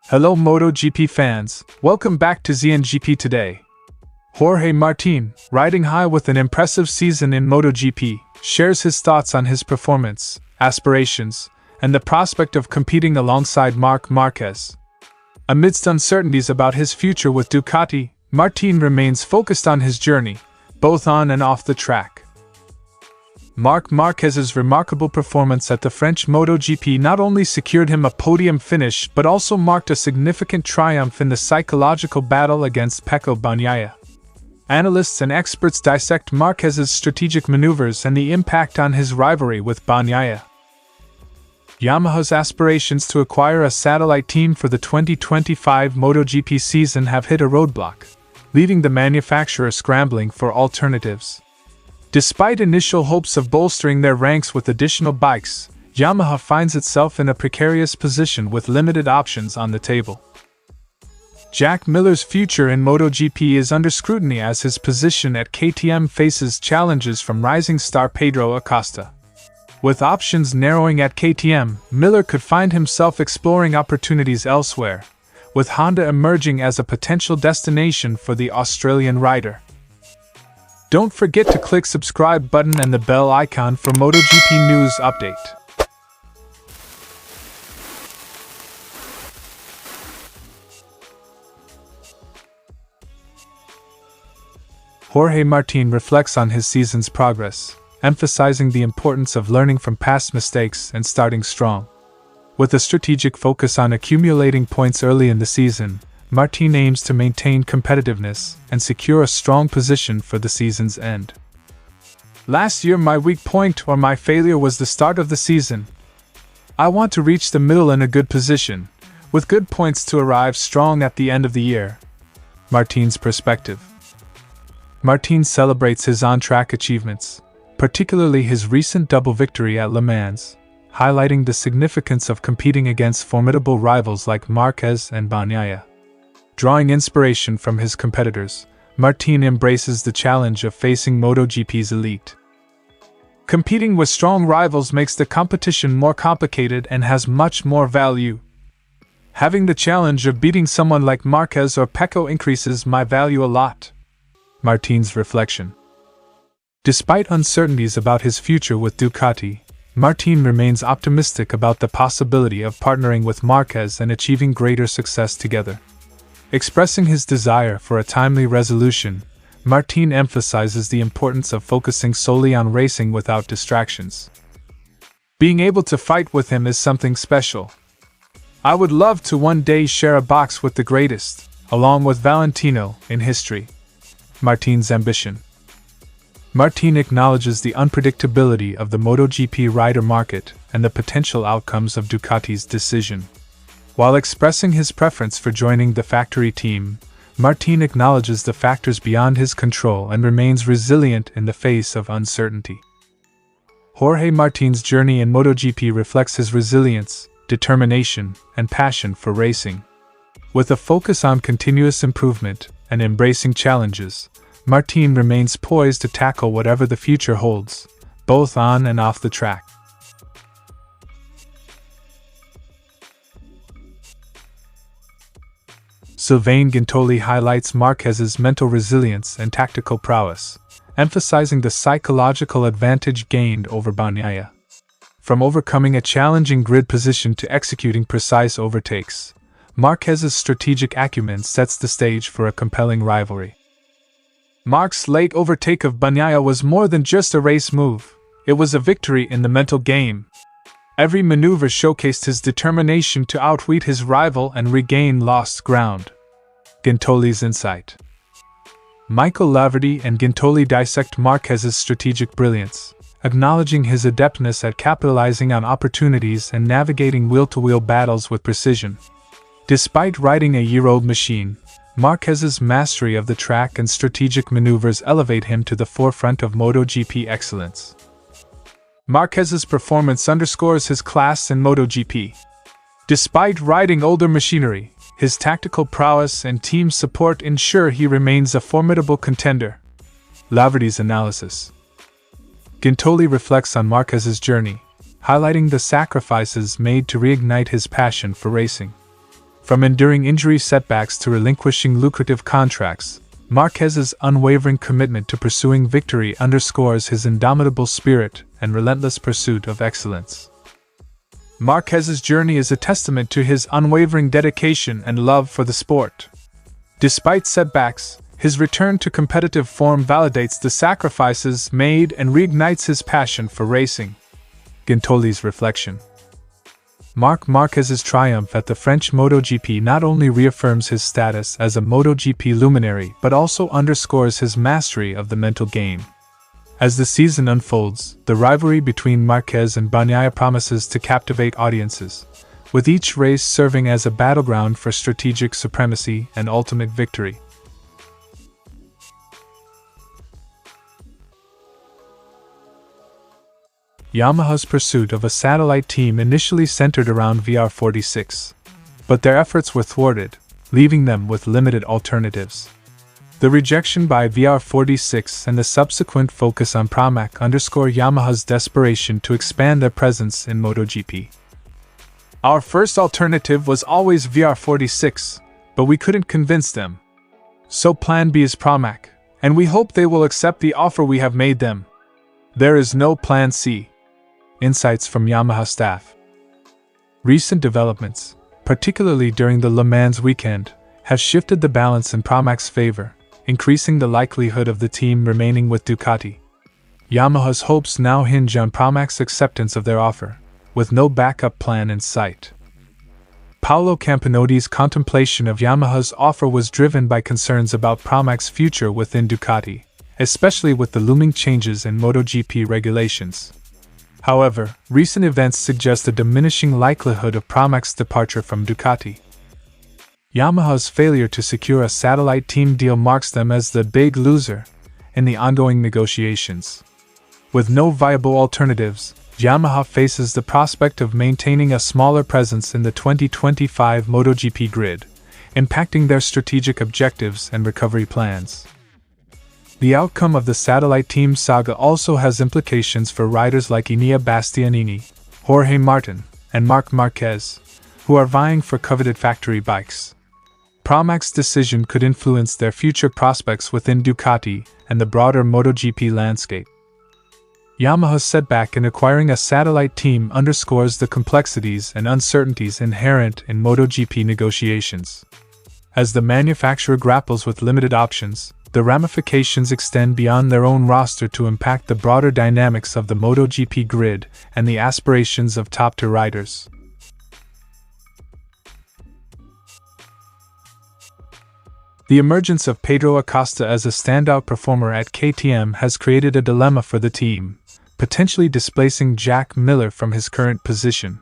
Hello MotoGP fans, welcome back to ZNGP today. Jorge Martín, riding high with an impressive season in MotoGP, shares his thoughts on his performance, aspirations, and the prospect of competing alongside Marc Marquez. Amidst uncertainties about his future with Ducati, Martín remains focused on his journey, both on and off the track. Marc Marquez's remarkable performance at the French MotoGP not only secured him a podium finish but also marked a significant triumph in the psychological battle against Pecco Bagnaia. Analysts and experts dissect Marquez's strategic maneuvers and the impact on his rivalry with Bagnaia. Yamaha's aspirations to acquire a satellite team for the 2025 MotoGP season have hit a roadblock, leaving the manufacturer scrambling for alternatives. Despite initial hopes of bolstering their ranks with additional bikes, Yamaha finds itself in a precarious position with limited options on the table. Jack Miller's future in MotoGP is under scrutiny as his position at KTM faces challenges from rising star Pedro Acosta. With options narrowing at KTM, Miller could find himself exploring opportunities elsewhere, with Honda emerging as a potential destination for the Australian rider. Don't forget to click subscribe button and the bell icon for MotoGP news update. Jorge Martín reflects on his season's progress, emphasizing the importance of learning from past mistakes and starting strong. With a strategic focus on accumulating points early in the season, Martín aims to maintain competitiveness and secure a strong position for the season's end. Last year, my weak point or my failure was the start of the season. I want to reach the middle in a good position, with good points to arrive strong at the end of the year. Martín's perspective. Martín celebrates his on-track achievements, particularly his recent double victory at Le Mans, highlighting the significance of competing against formidable rivals like Marquez and Bagnaia. Drawing inspiration from his competitors, Martín embraces the challenge of facing MotoGP's elite. Competing with strong rivals makes the competition more complicated and has much more value. Having the challenge of beating someone like Marquez or Pecco increases my value a lot. Martín's reflection. Despite uncertainties about his future with Ducati, Martín remains optimistic about the possibility of partnering with Marquez and achieving greater success together. Expressing his desire for a timely resolution, Martín emphasizes the importance of focusing solely on racing without distractions. Being able to fight with him is something special. I would love to one day share a box with the greatest, along with Valentino, in history. Martín's ambition. Martín acknowledges the unpredictability of the MotoGP rider market and the potential outcomes of Ducati's decision. While expressing his preference for joining the factory team, Martín acknowledges the factors beyond his control and remains resilient in the face of uncertainty. Jorge Martín's journey in MotoGP reflects his resilience, determination, and passion for racing. With a focus on continuous improvement and embracing challenges, Martín remains poised to tackle whatever the future holds, both on and off the track. Sylvain Guintoli highlights Marquez's mental resilience and tactical prowess, emphasizing the psychological advantage gained over Bagnaia. From overcoming a challenging grid position to executing precise overtakes, Marquez's strategic acumen sets the stage for a compelling rivalry. Marc's late overtake of Bagnaia was more than just a race move, it was a victory in the mental game. Every maneuver showcased his determination to outwit his rival and regain lost ground. Guintoli's insight. Michael Laverty and Guintoli dissect Marquez's strategic brilliance, acknowledging his adeptness at capitalizing on opportunities and navigating wheel-to-wheel battles with precision. Despite riding a year-old machine, Marquez's mastery of the track and strategic maneuvers elevate him to the forefront of MotoGP excellence. Marquez's performance underscores his class in MotoGP. Despite riding older machinery, his tactical prowess and team support ensure he remains a formidable contender. Laverty's analysis. Guintoli reflects on Marquez's journey, highlighting the sacrifices made to reignite his passion for racing. From enduring injury setbacks to relinquishing lucrative contracts, Marquez's unwavering commitment to pursuing victory underscores his indomitable spirit and relentless pursuit of excellence. Marquez's journey is a testament to his unwavering dedication and love for the sport. Despite setbacks, his return to competitive form validates the sacrifices made and reignites his passion for racing. Gintoli's reflection. Marc Marquez's triumph at the French MotoGP not only reaffirms his status as a MotoGP luminary but also underscores his mastery of the mental game. As the season unfolds, the rivalry between Marquez and Bagnaia promises to captivate audiences, with each race serving as a battleground for strategic supremacy and ultimate victory. Yamaha's pursuit of a satellite team initially centered around VR46, but their efforts were thwarted, leaving them with limited alternatives. The rejection by VR46 and the subsequent focus on Pramac underscore Yamaha's desperation to expand their presence in MotoGP. Our first alternative was always VR46, but we couldn't convince them. So Plan B is Pramac, and we hope they will accept the offer we have made them. There is no Plan C. Insights from Yamaha staff. Recent developments, particularly during the Le Mans weekend, have shifted the balance in Pramac's favor, increasing the likelihood of the team remaining with Ducati. Yamaha's hopes now hinge on Pramac's acceptance of their offer, with no backup plan in sight. Paolo Campanotti's contemplation of Yamaha's offer was driven by concerns about Pramac's future within Ducati, especially with the looming changes in MotoGP regulations. However, recent events suggest a diminishing likelihood of Pramac's departure from Ducati. Yamaha's failure to secure a satellite team deal marks them as the big loser in the ongoing negotiations. With no viable alternatives, Yamaha faces the prospect of maintaining a smaller presence in the 2025 MotoGP grid, impacting their strategic objectives and recovery plans. The outcome of the satellite team saga also has implications for riders like Enea Bastianini, Jorge Martín, and Marc Marquez, who are vying for coveted factory bikes. Pramac's decision could influence their future prospects within Ducati and the broader MotoGP landscape. Yamaha's setback in acquiring a satellite team underscores the complexities and uncertainties inherent in MotoGP negotiations. As the manufacturer grapples with limited options, the ramifications extend beyond their own roster to impact the broader dynamics of the MotoGP grid and the aspirations of top-tier riders. The emergence of Pedro Acosta as a standout performer at KTM has created a dilemma for the team, potentially displacing Jack Miller from his current position.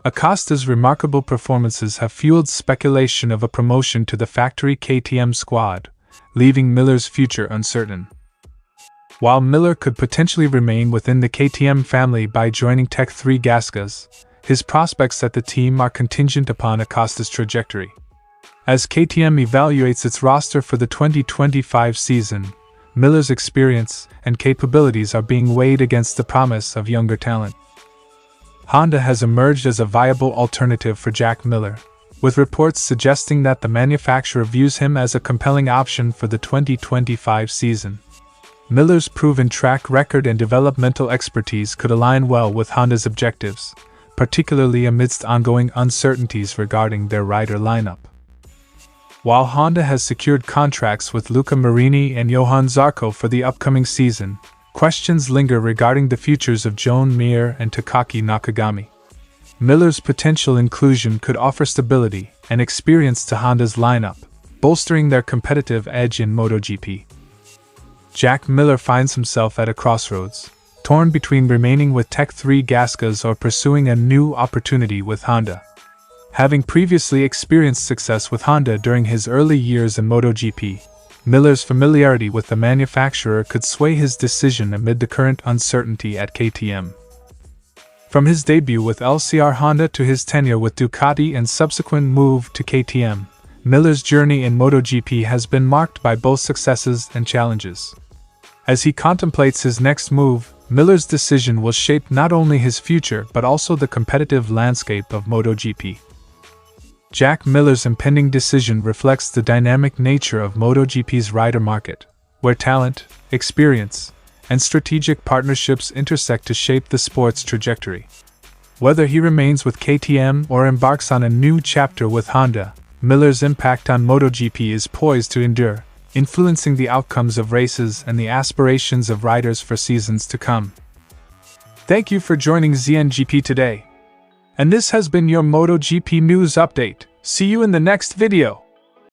Acosta's remarkable performances have fueled speculation of a promotion to the factory KTM squad, leaving Miller's future uncertain. While Miller could potentially remain within the KTM family by joining Tech 3 Gasgas, his prospects at the team are contingent upon Acosta's trajectory. As KTM evaluates its roster for the 2025 season, Miller's experience and capabilities are being weighed against the promise of younger talent. Honda has emerged as a viable alternative for Jack Miller, with reports suggesting that the manufacturer views him as a compelling option for the 2025 season. Miller's proven track record and developmental expertise could align well with Honda's objectives, particularly amidst ongoing uncertainties regarding their rider lineup. While Honda has secured contracts with Luca Marini and Johann Zarco for the upcoming season, questions linger regarding the futures of Joan Mir and Takaki Nakagami. Miller's potential inclusion could offer stability and experience to Honda's lineup, bolstering their competitive edge in MotoGP. Jack Miller finds himself at a crossroads, torn between remaining with Tech 3 Gasgas or pursuing a new opportunity with Honda. Having previously experienced success with Honda during his early years in MotoGP, Miller's familiarity with the manufacturer could sway his decision amid the current uncertainty at KTM. From his debut with LCR Honda to his tenure with Ducati and subsequent move to KTM, Miller's journey in MotoGP has been marked by both successes and challenges. As he contemplates his next move, Miller's decision will shape not only his future but also the competitive landscape of MotoGP. Jack Miller's impending decision reflects the dynamic nature of MotoGP's rider market, where talent, experience, and strategic partnerships intersect to shape the sport's trajectory. Whether he remains with KTM or embarks on a new chapter with Honda, Miller's impact on MotoGP is poised to endure, influencing the outcomes of races and the aspirations of riders for seasons to come. Thank you for joining ZNGP today. And this has been your MotoGP news update. See you in the next video.